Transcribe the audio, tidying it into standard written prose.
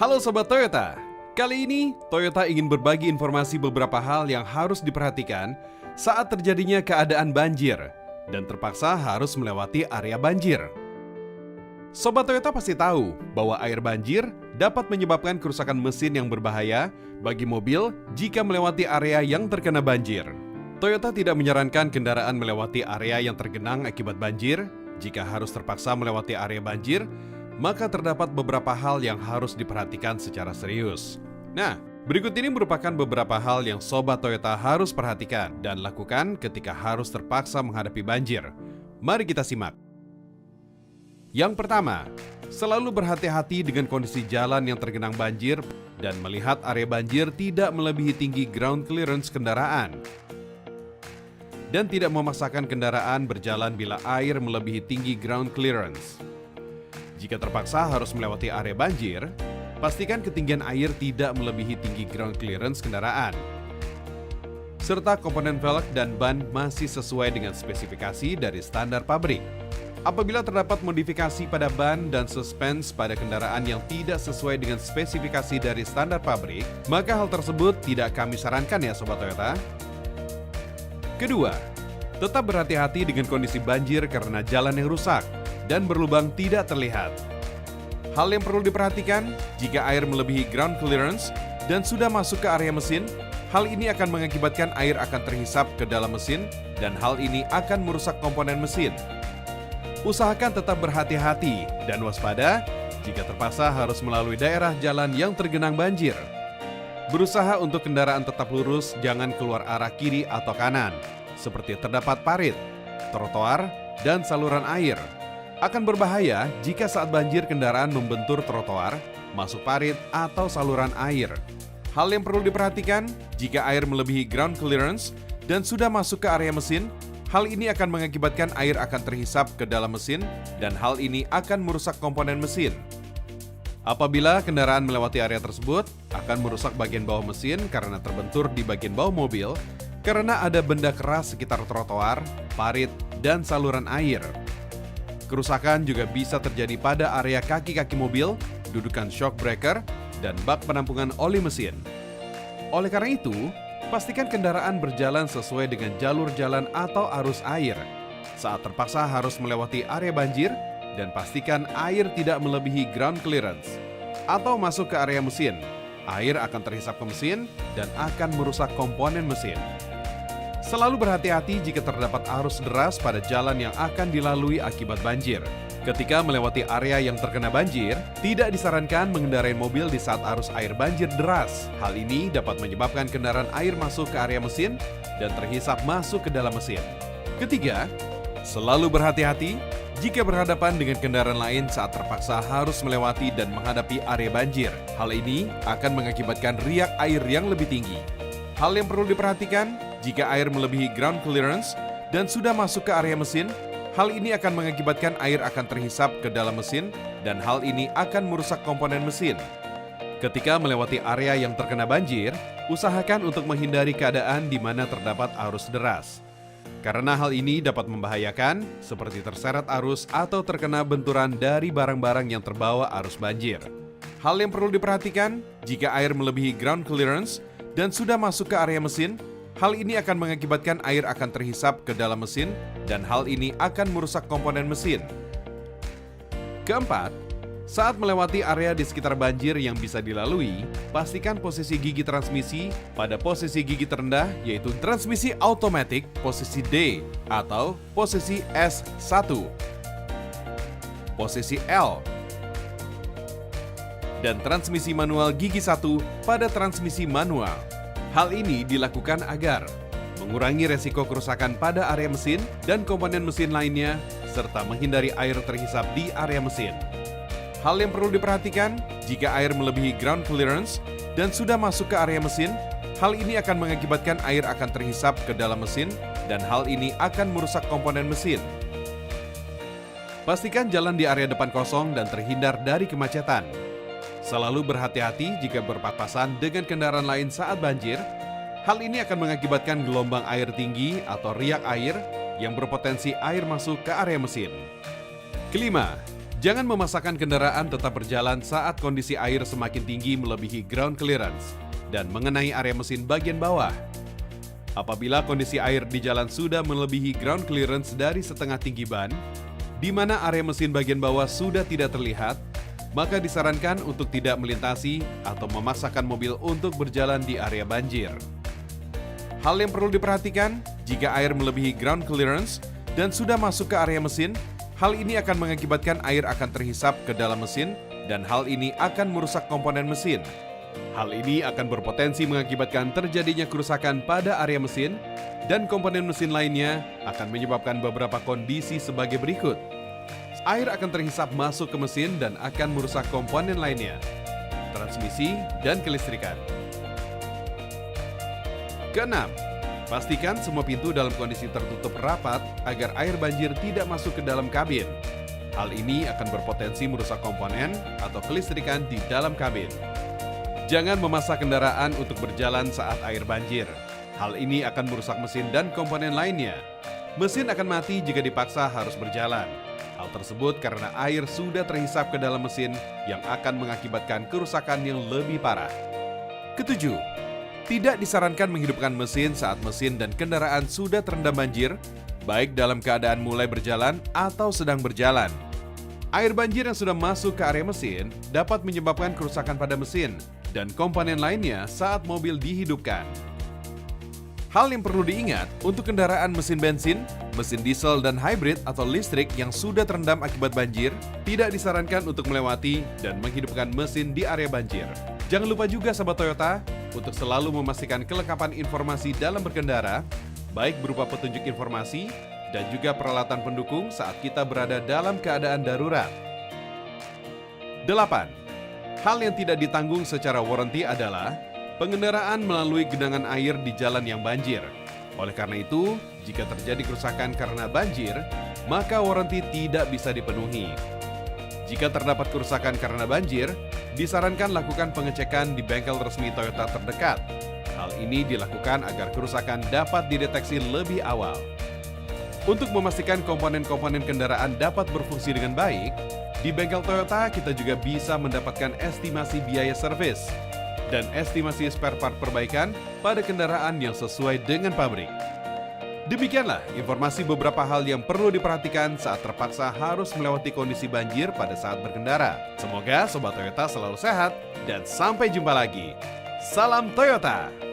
Halo Sobat Toyota, kali ini Toyota ingin berbagi informasi beberapa hal yang harus diperhatikan saat terjadinya keadaan banjir dan terpaksa harus melewati area banjir. Sobat Toyota pasti tahu bahwa air banjir dapat menyebabkan kerusakan mesin yang berbahaya bagi mobil jika melewati area yang terkena banjir. Toyota tidak menyarankan kendaraan melewati area yang tergenang akibat banjir. Jika harus terpaksa melewati area banjir, maka terdapat beberapa hal yang harus diperhatikan secara serius. Nah, berikut ini merupakan beberapa hal yang Sobat Toyota harus perhatikan dan lakukan ketika harus terpaksa menghadapi banjir. Mari kita simak. Yang pertama, selalu berhati-hati dengan kondisi jalan yang tergenang banjir dan melihat area banjir tidak melebihi tinggi ground clearance kendaraan. Dan tidak memaksakan kendaraan berjalan bila air melebihi tinggi ground clearance. Jika terpaksa harus melewati area banjir, pastikan ketinggian air tidak melebihi tinggi ground clearance kendaraan. Serta komponen velg dan ban masih sesuai dengan spesifikasi dari standar pabrik. Apabila terdapat modifikasi pada ban dan suspens pada kendaraan yang tidak sesuai dengan spesifikasi dari standar pabrik, maka hal tersebut tidak kami sarankan ya Sobat Toyota. Kedua, tetap berhati-hati dengan kondisi banjir karena jalan yang rusak dan berlubang tidak terlihat. Hal yang perlu diperhatikan, jika air melebihi ground clearance dan sudah masuk ke area mesin, hal ini akan mengakibatkan air akan terhisap ke dalam mesin dan hal ini akan merusak komponen mesin. Usahakan tetap berhati-hati dan waspada jika terpaksa harus melalui daerah jalan yang tergenang banjir. Berusaha untuk kendaraan tetap lurus, jangan keluar arah kiri atau kanan, seperti terdapat parit, trotoar, dan saluran air. Akan berbahaya jika saat banjir kendaraan membentur trotoar, masuk parit, atau saluran air. Hal yang perlu diperhatikan, jika air melebihi ground clearance dan sudah masuk ke area mesin, hal ini akan mengakibatkan air akan terhisap ke dalam mesin dan hal ini akan merusak komponen mesin. Apabila kendaraan melewati area tersebut, akan merusak bagian bawah mesin karena terbentur di bagian bawah mobil karena ada benda keras sekitar trotoar, parit, dan saluran air. Kerusakan juga bisa terjadi pada area kaki-kaki mobil, dudukan shock breaker, dan bak penampungan oli mesin. Oleh karena itu, pastikan kendaraan berjalan sesuai dengan jalur jalan atau arus air. Saat terpaksa harus melewati area banjir, dan pastikan air tidak melebihi ground clearance atau masuk ke area mesin. Air akan terhisap ke mesin dan akan merusak komponen mesin. Selalu berhati-hati jika terdapat arus deras pada jalan yang akan dilalui akibat banjir. Ketika melewati area yang terkena banjir, tidak disarankan mengendarai mobil di saat arus air banjir deras. Hal ini dapat menyebabkan kendaraan air masuk ke area mesin dan terhisap masuk ke dalam mesin. Ketiga, selalu berhati-hati jika berhadapan dengan kendaraan lain saat terpaksa harus melewati dan menghadapi area banjir. Hal ini akan mengakibatkan riak air yang lebih tinggi. Hal yang perlu diperhatikan, jika air melebihi ground clearance dan sudah masuk ke area mesin, hal ini akan mengakibatkan air akan terhisap ke dalam mesin dan hal ini akan merusak komponen mesin. Ketika melewati area yang terkena banjir, usahakan untuk menghindari keadaan di mana terdapat arus deras. Karena hal ini dapat membahayakan, seperti terseret arus atau terkena benturan dari barang-barang yang terbawa arus banjir. Hal yang perlu diperhatikan, jika air melebihi ground clearance dan sudah masuk ke area mesin, hal ini akan mengakibatkan air akan terhisap ke dalam mesin dan hal ini akan merusak komponen mesin. Keempat, saat melewati area di sekitar banjir yang bisa dilalui, pastikan posisi gigi transmisi pada posisi gigi terendah yaitu transmisi automatic posisi D atau posisi S1, posisi L, dan transmisi manual gigi 1 pada transmisi manual. Hal ini dilakukan agar mengurangi resiko kerusakan pada area mesin dan komponen mesin lainnya, serta menghindari air terhisap di area mesin. Hal yang perlu diperhatikan, jika air melebihi ground clearance dan sudah masuk ke area mesin, hal ini akan mengakibatkan air akan terhisap ke dalam mesin dan hal ini akan merusak komponen mesin. Pastikan jalan di area depan kosong dan terhindar dari kemacetan. Selalu berhati-hati jika berpapasan dengan kendaraan lain saat banjir. Hal ini akan mengakibatkan gelombang air tinggi atau riak air yang berpotensi air masuk ke area mesin. Kelima, Jangan memaksakan kendaraan tetap berjalan saat kondisi air semakin tinggi melebihi ground clearance dan mengenai area mesin bagian bawah. Apabila kondisi air di jalan sudah melebihi ground clearance dari setengah tinggi ban, di mana area mesin bagian bawah sudah tidak terlihat, maka disarankan untuk tidak melintasi atau memaksakan mobil untuk berjalan di area banjir. Hal yang perlu diperhatikan, jika air melebihi ground clearance dan sudah masuk ke area mesin, hal ini akan mengakibatkan air akan terhisap ke dalam mesin dan hal ini akan merusak komponen mesin. Hal ini akan berpotensi mengakibatkan terjadinya kerusakan pada area mesin dan komponen mesin lainnya akan menyebabkan beberapa kondisi sebagai berikut. Air akan terhisap masuk ke mesin dan akan merusak komponen lainnya, transmisi dan kelistrikan. Keenam, pastikan semua pintu dalam kondisi tertutup rapat agar air banjir tidak masuk ke dalam kabin. Hal ini akan berpotensi merusak komponen atau kelistrikan di dalam kabin. Jangan memaksa kendaraan untuk berjalan saat air banjir. Hal ini akan merusak mesin dan komponen lainnya. Mesin akan mati jika dipaksa harus berjalan. Hal tersebut karena air sudah terhisap ke dalam mesin yang akan mengakibatkan kerusakan yang lebih parah. Ketujuh, tidak disarankan menghidupkan mesin saat mesin dan kendaraan sudah terendam banjir, baik dalam keadaan mulai berjalan atau sedang berjalan. Air banjir yang sudah masuk ke area mesin dapat menyebabkan kerusakan pada mesin dan komponen lainnya saat mobil dihidupkan. Hal yang perlu diingat untuk kendaraan mesin bensin, mesin diesel dan hybrid atau listrik yang sudah terendam akibat banjir, tidak disarankan untuk melewati dan menghidupkan mesin di area banjir. Jangan lupa juga sahabat Toyota untuk selalu memastikan kelengkapan informasi dalam berkendara, baik berupa petunjuk informasi dan juga peralatan pendukung saat kita berada dalam keadaan darurat. 8. Hal yang tidak ditanggung secara warranty adalah pengendaraan melalui genangan air di jalan yang banjir. Oleh karena itu, jika terjadi kerusakan karena banjir, maka warranty tidak bisa dipenuhi. Jika terdapat kerusakan karena banjir, disarankan lakukan pengecekan di bengkel resmi Toyota terdekat. Hal ini dilakukan agar kerusakan dapat dideteksi lebih awal. Untuk memastikan komponen-komponen kendaraan dapat berfungsi dengan baik, di bengkel Toyota kita juga bisa mendapatkan estimasi biaya servis dan estimasi spare part perbaikan pada kendaraan yang sesuai dengan pabrik. Demikianlah informasi beberapa hal yang perlu diperhatikan saat terpaksa harus melewati kondisi banjir pada saat berkendara. Semoga Sobat Toyota selalu sehat dan sampai jumpa lagi. Salam Toyota!